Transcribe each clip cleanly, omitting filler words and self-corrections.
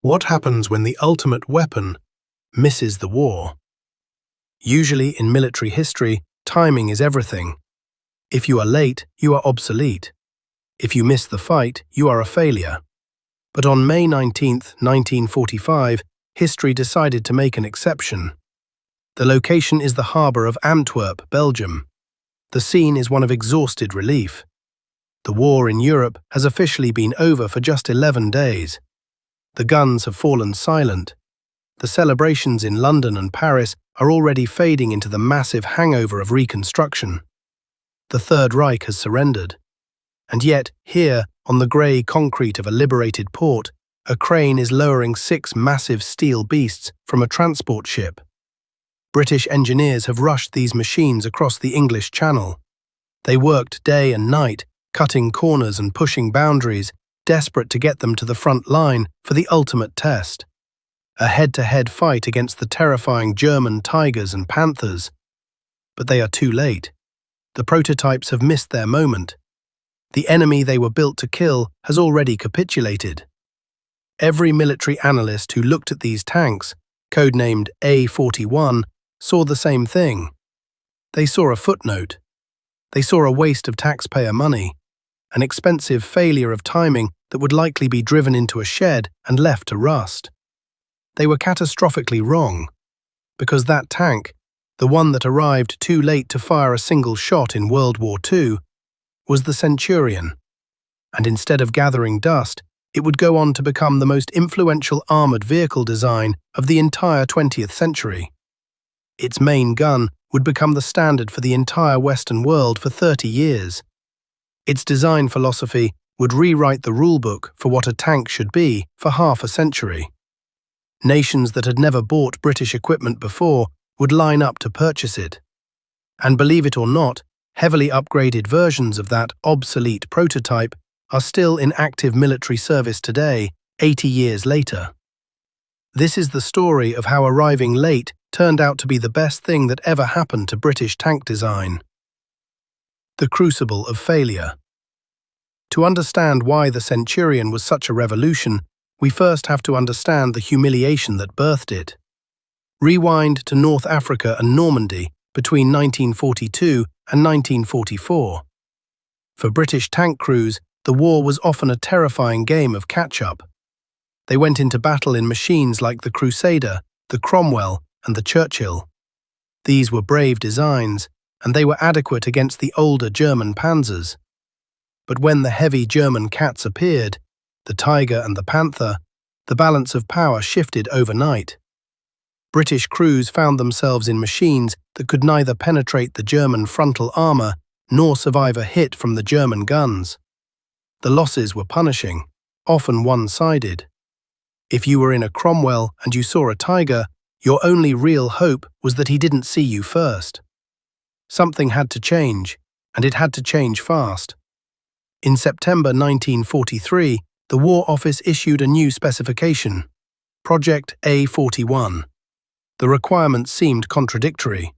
What happens when the ultimate weapon misses the war? Usually in military history, timing is everything. If you are late, you are obsolete. If you miss the fight, you are a failure. But on May 19, 1945, history decided to make an exception. The location is the harbour of Antwerp, Belgium. The scene is one of exhausted relief. The war in Europe has officially been over for just 11 days. The guns have fallen silent. The celebrations in London and Paris are already fading into the massive hangover of reconstruction. The Third Reich has surrendered. And yet, here, on the grey concrete of a liberated port, a crane is lowering 6 massive steel beasts from a transport ship. British engineers have rushed these machines across the English Channel. They worked day and night, cutting corners and pushing boundaries, desperate to get them to the front line for the ultimate test. A head-to-head fight against the terrifying German Tigers and Panthers. But they are too late. The prototypes have missed their moment. The enemy they were built to kill has already capitulated. Every military analyst who looked at these tanks, codenamed A-41, saw the same thing. They saw a footnote. They saw a waste of taxpayer money, an expensive failure of timing that would likely be driven into a shed and left to rust. They were catastrophically wrong, because that tank, the one that arrived too late to fire a single shot in World War II, was the Centurion, and instead of gathering dust, it would go on to become the most influential armoured vehicle design of the entire 20th century. Its main gun would become the standard for the entire Western world for 30 years. Its design philosophy would rewrite the rulebook for what a tank should be for half a century. Nations that had never bought British equipment before would line up to purchase it. And believe it or not, heavily upgraded versions of that obsolete prototype are still in active military service today, 80 years later. This is the story of how arriving late turned out to be the best thing that ever happened to British tank design. The crucible of failure. To understand why the Centurion was such a revolution, we first have to understand the humiliation that birthed it. Rewind to North Africa and Normandy between 1942 and 1944. For British tank crews, the war was often a terrifying game of catch-up. They went into battle in machines like the Crusader, the Cromwell, and the Churchill. These were brave designs, and they were adequate against the older German panzers. But when the heavy German cats appeared, the Tiger and the Panther, the balance of power shifted overnight. British crews found themselves in machines that could neither penetrate the German frontal armour nor survive a hit from the German guns. The losses were punishing, often one-sided. If you were in a Cromwell and you saw a Tiger, your only real hope was that he didn't see you first. Something had to change, and it had to change fast. In September 1943, the War Office issued a new specification, Project A41. The requirements seemed contradictory.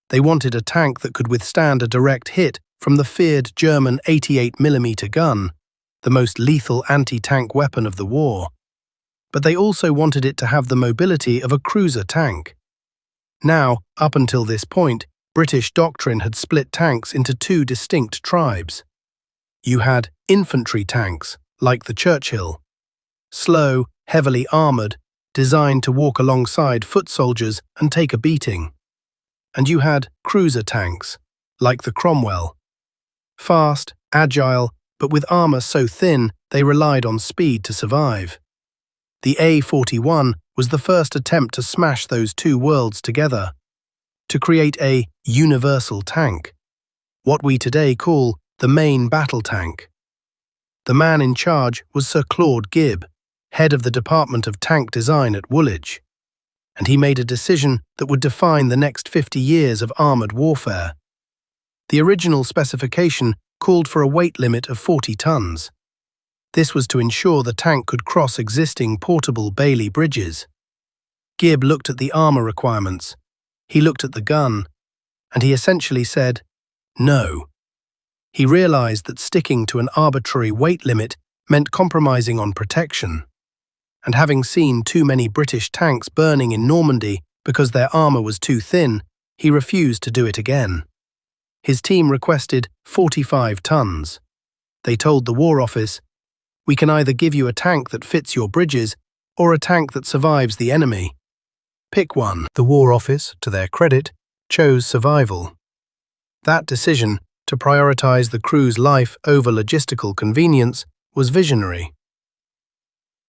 They wanted a tank that could withstand a direct hit from the feared German 88mm gun, the most lethal anti-tank weapon of the war. But they also wanted it to have the mobility of a cruiser tank. Now, up until this point, British doctrine had split tanks into 2 distinct tribes. You had infantry tanks, like the Churchill, slow, heavily armoured, designed to walk alongside foot soldiers and take a beating. And you had cruiser tanks, like the Cromwell, fast, agile, but with armour so thin they relied on speed to survive. The A41 was the first attempt to smash those 2 worlds together, to create a universal tank, what we today call the main battle tank. The man in charge was Sir Claude Gibb, head of the Department of Tank Design at Woolwich, and he made a decision that would define the next 50 years of armoured warfare. The original specification called for a weight limit of 40 tons. This was to ensure the tank could cross existing portable Bailey bridges. Gibb looked at the armour requirements, he looked at the gun, and he essentially said, no. He realised that sticking to an arbitrary weight limit meant compromising on protection. and having seen too many British tanks burning in Normandy because their armour was too thin, he refused to do it again. His team requested 45 tons. They told the War Office, "We can either give you a tank that fits your bridges or a tank that survives the enemy. Pick one." The War Office, to their credit, chose survival. That decision, to prioritise the crew's life over logistical convenience, was visionary.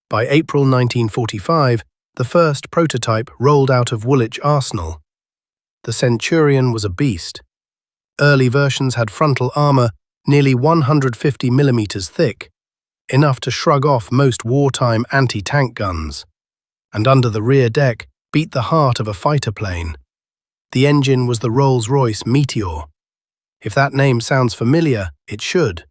By April 1945, the first prototype rolled out of Woolwich Arsenal. The Centurion was a beast. Early versions had frontal armour nearly 150 mm thick, enough to shrug off most wartime anti-tank guns, and under the rear deck beat the heart of a fighter plane. The engine was the Rolls-Royce Meteor. If that name sounds familiar, it should.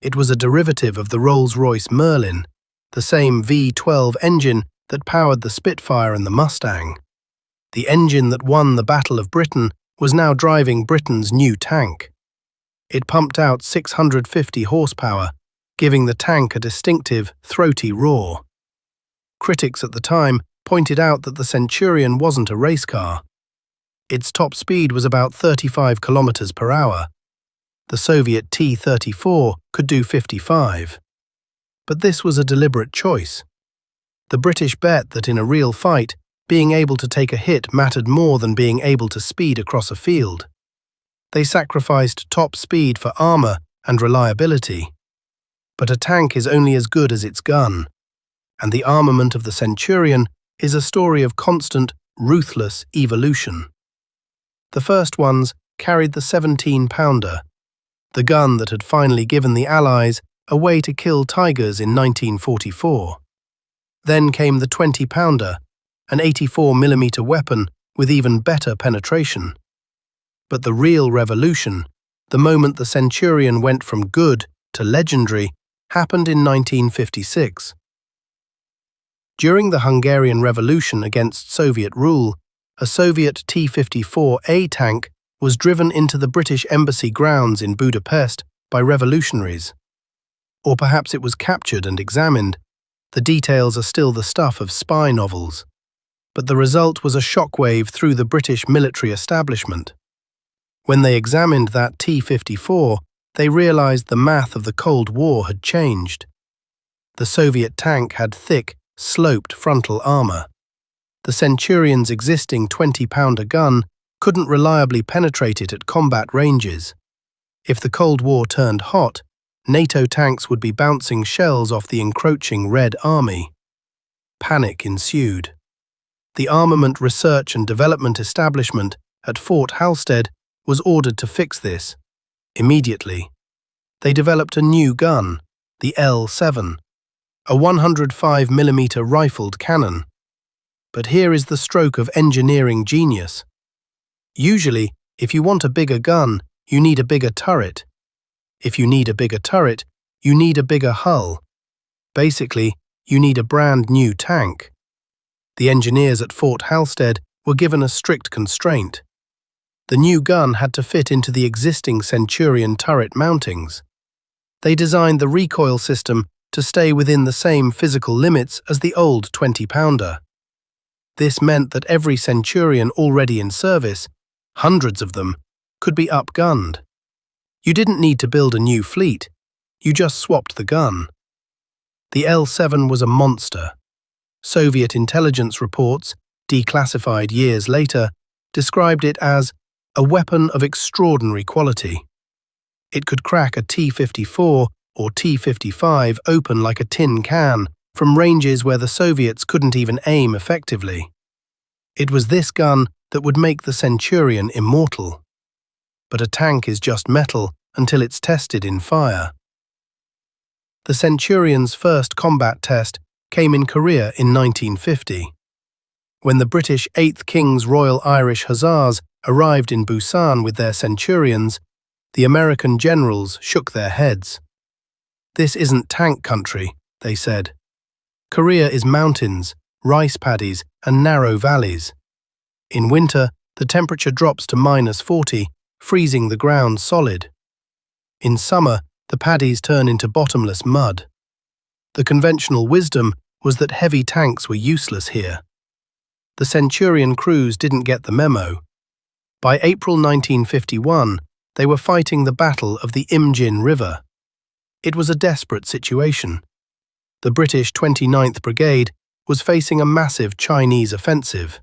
It was a derivative of the Rolls-Royce Merlin, the same V12 engine that powered the Spitfire and the Mustang. The engine that won the Battle of Britain was now driving Britain's new tank. It pumped out 650 horsepower, giving the tank a distinctive, throaty roar. Critics at the time pointed out that the Centurion wasn't a race car. Its top speed was about 35 kilometers per hour. The Soviet T-34 could do 55. But this was a deliberate choice. The British bet that in a real fight, being able to take a hit mattered more than being able to speed across a field. They sacrificed top speed for armour and reliability. But a tank is only as good as its gun, and the armament of the Centurion is a story of constant, ruthless evolution. The first ones carried the 17-pounder, the gun that had finally given the Allies a way to kill Tigers in 1944. Then came the 20-pounder, an 84mm weapon with even better penetration. But the real revolution, the moment the Centurion went from good to legendary, happened in 1956. During the Hungarian Revolution against Soviet rule, a Soviet T-54A tank was driven into the British Embassy grounds in Budapest by revolutionaries. Or perhaps it was captured and examined. The details are still the stuff of spy novels. But the result was a shockwave through the British military establishment. When they examined that T-54, they realized the math of the Cold War had changed. The Soviet tank had thick, sloped frontal armor. The Centurion's existing 20-pounder gun couldn't reliably penetrate it at combat ranges. If the Cold War turned hot, NATO tanks would be bouncing shells off the encroaching Red Army. Panic ensued. The Armament Research and Development Establishment at Fort Halstead was ordered to fix this. Immediately, they developed a new gun, the L7, a 105mm rifled cannon. But here is the stroke of engineering genius. Usually, if you want a bigger gun, you need a bigger turret. If you need a bigger turret, you need a bigger hull. Basically, you need a brand new tank. The engineers at Fort Halstead were given a strict constraint. The new gun had to fit into the existing Centurion turret mountings. They designed the recoil system to stay within the same physical limits as the old 20-pounder. This meant that every Centurion already in service, hundreds of them, could be upgunned. You didn't need to build a new fleet, you just swapped the gun. The L7 was a monster. Soviet intelligence reports, declassified years later, described it as a weapon of extraordinary quality. It could crack a T-54 or T-55 open like a tin can from ranges where the Soviets couldn't even aim effectively. It was this gun that would make the Centurion immortal. But a tank is just metal until it's tested in fire. The Centurion's first combat test came in Korea in 1950. When the British 8th King's Royal Irish Hussars arrived in Busan with their Centurions, the American generals shook their heads. "This isn't tank country," they said. "Korea is mountains, rice paddies, and narrow valleys. In winter, the temperature drops to -40, freezing the ground solid. In summer, the paddies turn into bottomless mud. The conventional wisdom was that heavy tanks were useless here. The Centurion crews didn't get the memo. By April 1951, they were fighting the Battle of the Imjin River. It was a desperate situation. The British 29th Brigade was facing a massive Chinese offensive.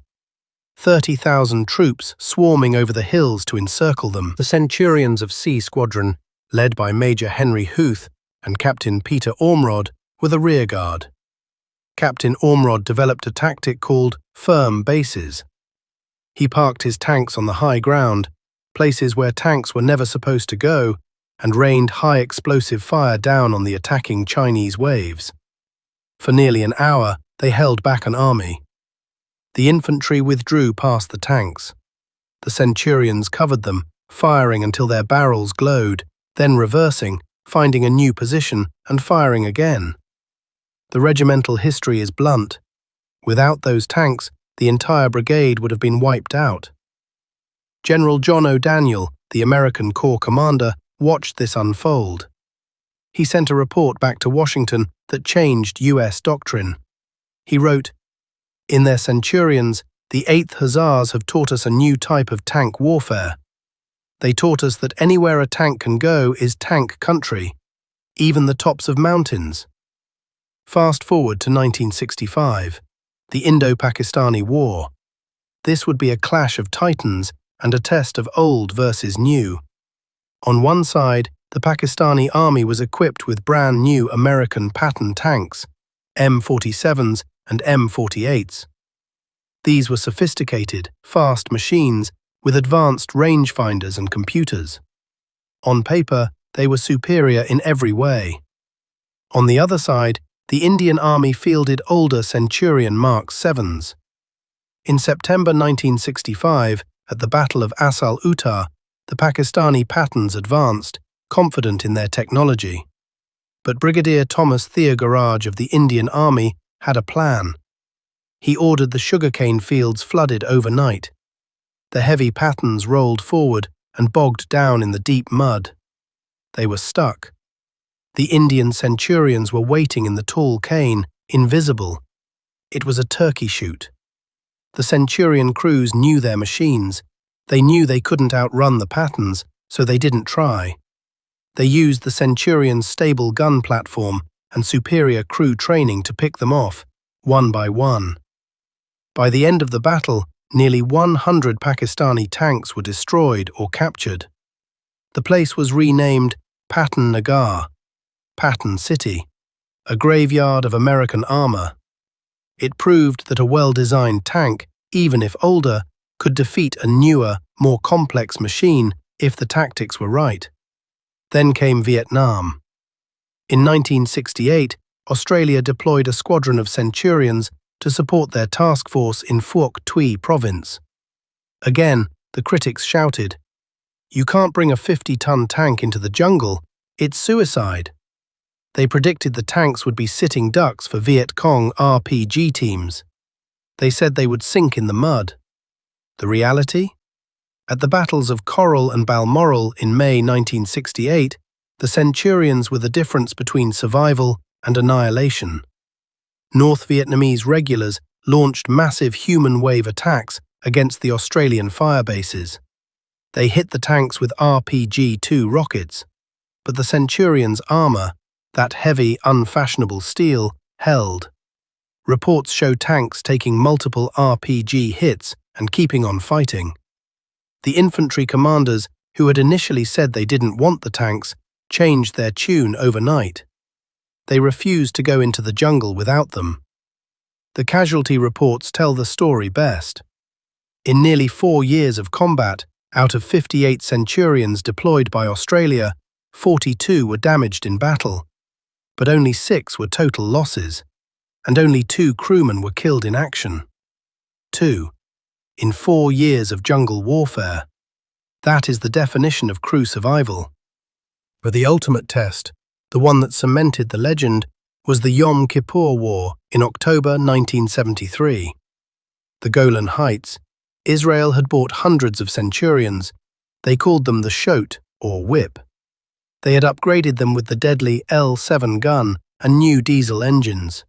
30,000 troops swarming over the hills to encircle them. The Centurions of C Squadron, led by Major Henry Huth and Captain Peter Ormrod, were the rearguard. Captain Ormrod developed a tactic called firm bases. He parked his tanks on the high ground, places where tanks were never supposed to go, and rained high explosive fire down on the attacking Chinese waves. For nearly an hour, they held back an army. The infantry withdrew past the tanks. The Centurions covered them, firing until their barrels glowed, then reversing, finding a new position, and firing again. The regimental history is blunt. Without those tanks, the entire brigade would have been wiped out. General John O'Daniel, the American Corps commander, watched this unfold. He sent a report back to Washington that changed U.S. doctrine. He wrote, "In their Centurions, the 8th Hussars have taught us a new type of tank warfare. They taught us that anywhere a tank can go is tank country, even the tops of mountains." Fast forward to 1965, the Indo-Pakistani War. This would be a clash of titans and a test of old versus new. On one side, the Pakistani army was equipped with brand new American Patton tanks, M47s and M48s. These were sophisticated, fast machines with advanced rangefinders and computers. On paper, they were superior in every way. On the other side, the Indian Army fielded older Centurion Mark 7s. In September 1965, at the Battle of Asal Uttar, the Pakistani Pattons advanced, confident in their technology. But Brigadier Thomas Theogaraj of the Indian Army had a plan. He ordered the sugarcane fields flooded overnight. The heavy Pattons rolled forward and bogged down in the deep mud. They were stuck. The Indian Centurions were waiting in the tall cane, invisible. It was a turkey shoot. The Centurion crews knew their machines. They knew they couldn't outrun the Pattons, so they didn't try. They used the Centurion's stable gun platform and superior crew training to pick them off, one by one. By the end of the battle, nearly 100 Pakistani tanks were destroyed or captured. The place was renamed Patton Nagar, Patton City, a graveyard of American armor. It proved that a well-designed tank, even if older, could defeat a newer, more complex machine if the tactics were right. Then came Vietnam. In 1968, Australia deployed a squadron of Centurions to support their task force in Phuoc Tuy province. Again, the critics shouted, "You can't bring a 50-ton tank into the jungle, it's suicide." They predicted the tanks would be sitting ducks for Viet Cong RPG teams. They said they would sink in the mud. The reality? At the battles of Coral and Balmoral in May 1968, the Centurions were the difference between survival and annihilation. North Vietnamese regulars launched massive human wave attacks against the Australian firebases. They hit the tanks with RPG-2 rockets, but the Centurions' armour, that heavy, unfashionable steel, held. Reports show tanks taking multiple RPG hits and keeping on fighting. The infantry commanders, who had initially said they didn't want the tanks, changed their tune overnight. They refused to go into the jungle without them. The casualty reports tell the story best. In nearly 4 years of combat, out of 58 Centurions deployed by Australia, 42 were damaged in battle, but only 6 were total losses, and only 2 crewmen were killed in action. 2. In 4 years of jungle warfare. That is the definition of crew survival. But the ultimate test, the one that cemented the legend, was the Yom Kippur War in October 1973. The Golan Heights. Israel had bought hundreds of Centurions. They called them the Sho't, or whip. They had upgraded them with the deadly L7 gun and new diesel engines.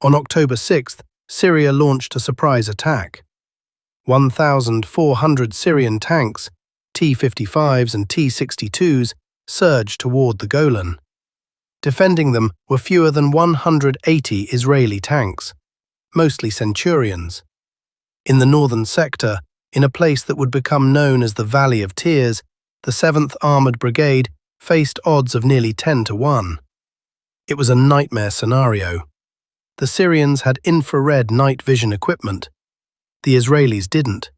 On October 6th, Syria launched a surprise attack. 1,400 Syrian tanks, T-55s and T-62s, surged toward the Golan. Defending them were fewer than 180 Israeli tanks, mostly Centurions. In the northern sector, in a place that would become known as the Valley of Tears, the 7th Armoured Brigade faced odds of nearly 10 to 1. It was a nightmare scenario. The Syrians had infrared night vision equipment. The Israelis didn't.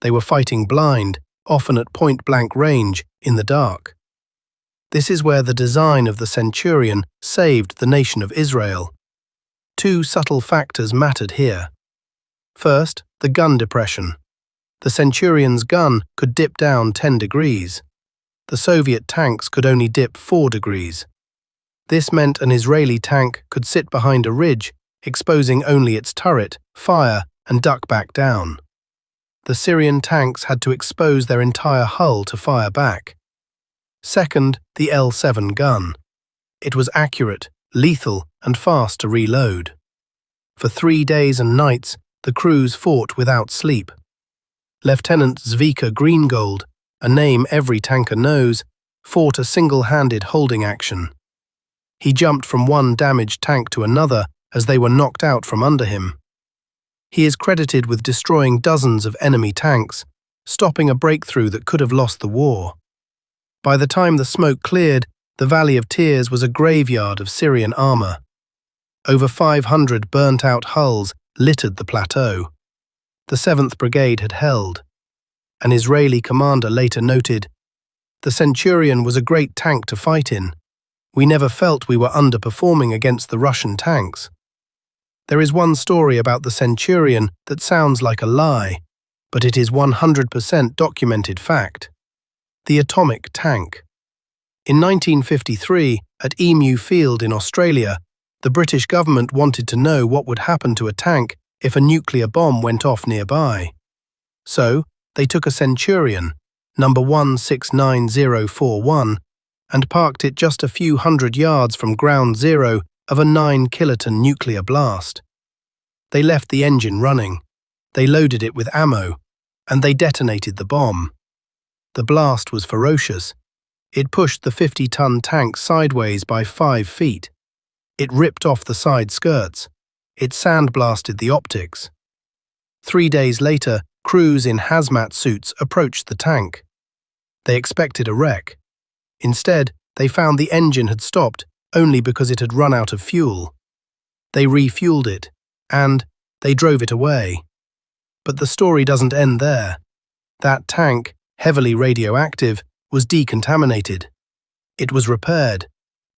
They were fighting blind, often at point-blank range, in the dark. This is where the design of the Centurion saved the nation of Israel. Two subtle factors mattered here. First, the gun depression. The Centurion's gun could dip down 10 degrees. The Soviet tanks could only dip 4 degrees. This meant an Israeli tank could sit behind a ridge, exposing only its turret, fire, and duck back down. The Syrian tanks had to expose their entire hull to fire back. Second, the L7 gun. It was accurate, lethal, and fast to reload. For 3 days and nights, the crews fought without sleep. Lieutenant Zvika Greengold, a name every tanker knows, fought a single-handed holding action. He jumped from one damaged tank to another as they were knocked out from under him. He is credited with destroying dozens of enemy tanks, stopping a breakthrough that could have lost the war. By the time the smoke cleared, the Valley of Tears was a graveyard of Syrian armour. Over 500 burnt-out hulls littered the plateau. The 7th Brigade had held. An Israeli commander later noted, "The Centurion was a great tank to fight in. We never felt we were underperforming against the Russian tanks." There is one story about the Centurion that sounds like a lie, but it is 100% documented fact. The atomic tank. In 1953, at Emu Field in Australia, the British government wanted to know what would happen to a tank if a nuclear bomb went off nearby. So, they took a Centurion, number 169041, and parked it just a few hundred yards from ground zero of a 9-kiloton nuclear blast. They left the engine running, they loaded it with ammo, and they detonated the bomb. The blast was ferocious. It pushed the 50-ton tank sideways by 5 feet. It ripped off the side skirts. It sandblasted the optics. 3 days later, crews in hazmat suits approached the tank. They expected a wreck. Instead, they found the engine had stopped only because it had run out of fuel. They refueled it, and they drove it away. But the story doesn't end there. That tank, heavily radioactive, was decontaminated. It was repaired,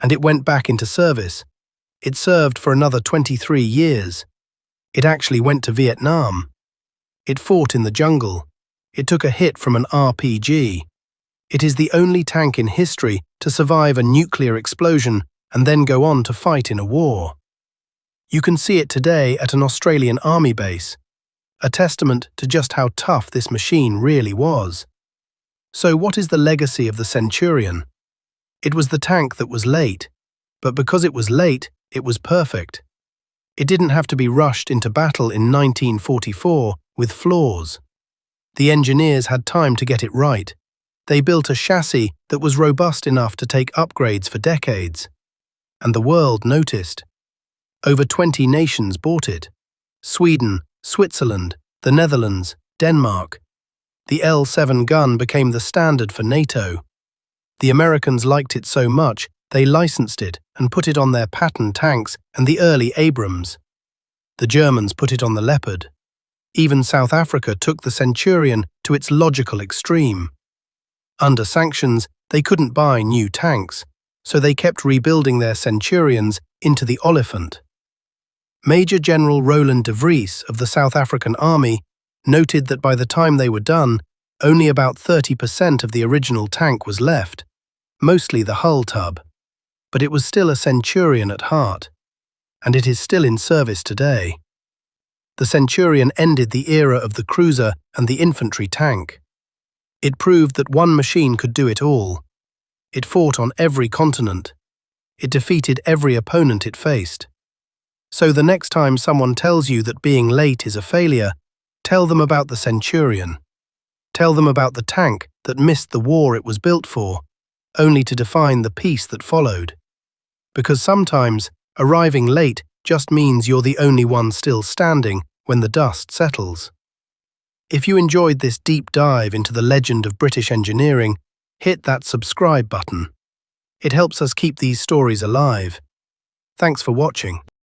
and it went back into service. It served for another 23 years. It actually went to Vietnam. It fought in the jungle. It took a hit from an RPG. It is the only tank in history to survive a nuclear explosion and then go on to fight in a war. You can see it today at an Australian army base, a testament to just how tough this machine really was. So what is the legacy of the Centurion? It was the tank that was late, but because it was late, it was perfect. It didn't have to be rushed into battle in 1944 with flaws. The engineers had time to get it right. They built a chassis that was robust enough to take upgrades for decades. And the world noticed. Over 20 nations bought it. Sweden, Switzerland, the Netherlands, Denmark. The L7 gun became the standard for NATO. The Americans liked it so much, they licensed it and put it on their Patton tanks and the early Abrams. The Germans put it on the Leopard. Even South Africa took the Centurion to its logical extreme. Under sanctions, they couldn't buy new tanks, so they kept rebuilding their Centurions into the Oliphant. Major General Roland de Vries of the South African Army noted that by the time they were done, only about 30% of the original tank was left, mostly the hull tub. But it was still a Centurion at heart, and it is still in service today. The Centurion ended the era of the cruiser and the infantry tank. It proved that one machine could do it all. It fought on every continent. It defeated every opponent it faced. So the next time someone tells you that being late is a failure, tell them about the Centurion. Tell them about the tank that missed the war it was built for, only to define the peace that followed. Because sometimes, arriving late just means you're the only one still standing when the dust settles. If you enjoyed this deep dive into the legend of British engineering, hit that subscribe button. It helps us keep these stories alive. Thanks for watching.